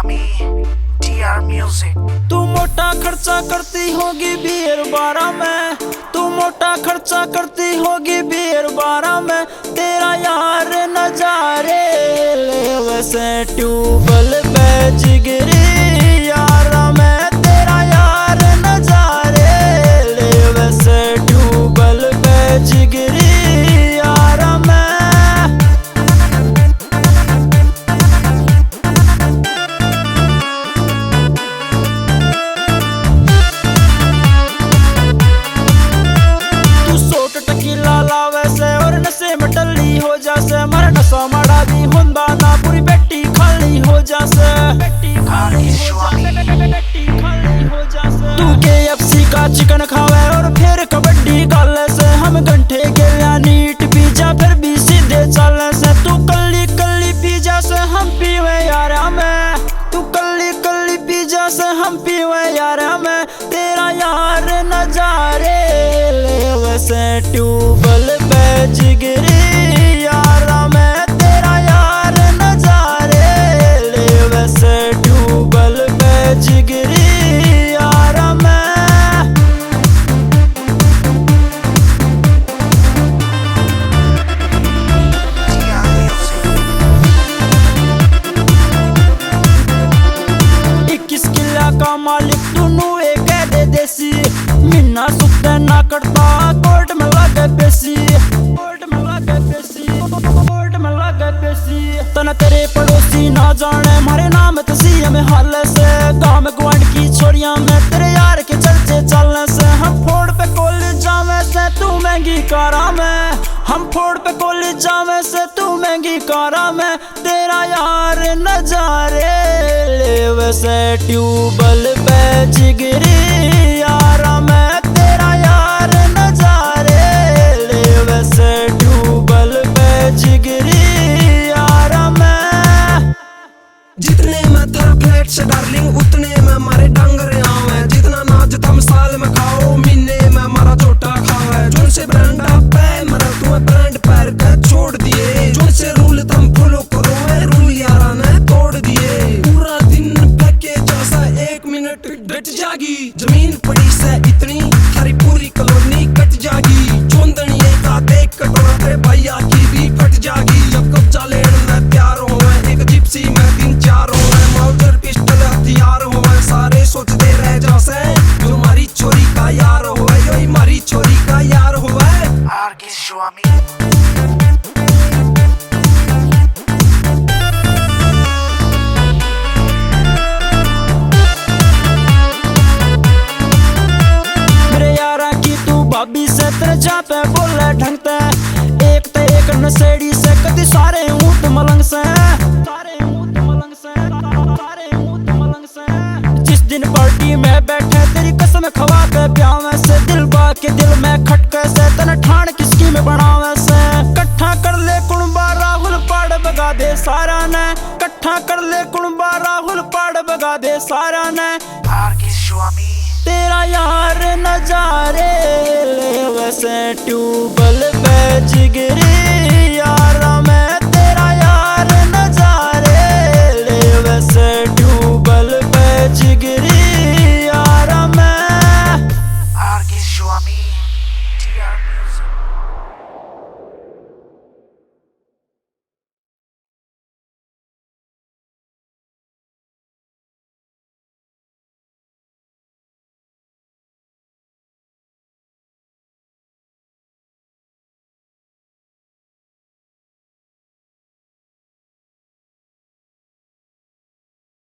स्वामी TR music. तू मोटा खर्चा करती होगी बियर बारह में, तू मोटा खर्चा करती होगी बियर बारह में। तेरा यार नजारे ले वैसे ट्यूबल पे जिगरी यारा में। तेरा यार नजारे ले वैसे ट्यूबल पे जिगरी यारा में। टल्ली हो जासे मर नशा मड़ा दी हुंदा ना पूरी बेटी खाली हो जासे। तू KFC का चिकन खावे और फिर कबड्डी काले से। हम घंटे के लिया नीट पिज्जा फिर भी सीधे चलने से। तू कल्ली कल्ली पिज्जा से हम पीवे यारा में, तू कल्ली कल्ली पिज्जा से हम पीवे यारा में। तेरा यार नजारे ले वैसे ट्यूबल पे जिगरी यारा में। तेरा यार नजारे ले वैसे ट्यूबल पे जिगरी यारा में। इक्कीस किला का मालिक तू एक दे देसी। मिन्ना सुखते ना करता कोर्ट में लगे पेशी, कोर्ट में लगे पेशी, कोर्ट में लगे पेशी। तना तेरे पड़ोसी ना जाने मारे नाम तसी हमें हाल से। गाँव ग्वांड की छोरियां में तेरे यार के चलते चलने से। हम फोड़ पे कॉलेज जावे से तू महंगी कारा में, हम फोड़ पे कॉलेज जावे से तू महंगी कारा में। तेरा यार नजारे ले वैसे ट्यूबल पे जिगरी यारा में। तेरा यार नजारे ले वैसे ट्यूबल पे जिगरी यारा में। जितने में थर प्लेट से डार्लिंग उतने में मारे डांगर आवे। जितना नाच तम साल में खाओ महीने में मारा छोटा खावे। जोन से ब्रांडा पे मरा तुम्हें ब्रांड पैर के छोड़ दिए। जोन से रूल तम फॉलो करो है रूल यारा ने तोड़ दिए। पूरा दिन फेंके जैसा एक मिनट डट जागी। जमीन पड़ी से इतनी थारी पूरी कॉलोनी कट जागी। चोंदनी का देख कटोरा तेरे भैया की भी फट जागी। जब कब्जा लेने तैयार हो एक जिप्सी में दिन चार हो। माउजर पिस्टल हथियार हो सारे सोचते रह जासे। जो मारी चोरी का यार हो यही मारी चोरी का यार हो। RK स्वामी भाभी से तेरे जा पे बोले ढंगते। एक ते एक नशेड़ी से कदी सारे ऊँट मलंग से, सारे ऊँट मलंग से, सारे ऊँट मलंग से। जिस दिन पार्टी में बैठे तेरी कसम खवा के प्यावे से। दिल बा के दिल में खटके से तने ठाण किसकी में बनावे से। कट्ठा कर ले कुणबा राहुल पाड़ बगा दे सारा ने। कट्ठा कर ले कुणबा राहुल पाड़ बगा दे सारा ने। RK स्वामी तेरा यार नजारे ले वैसे ट्यूबल पे जिगरी यारा में। तेरा यार नजारे ले वैसे ट्यूबल पे जिगरी।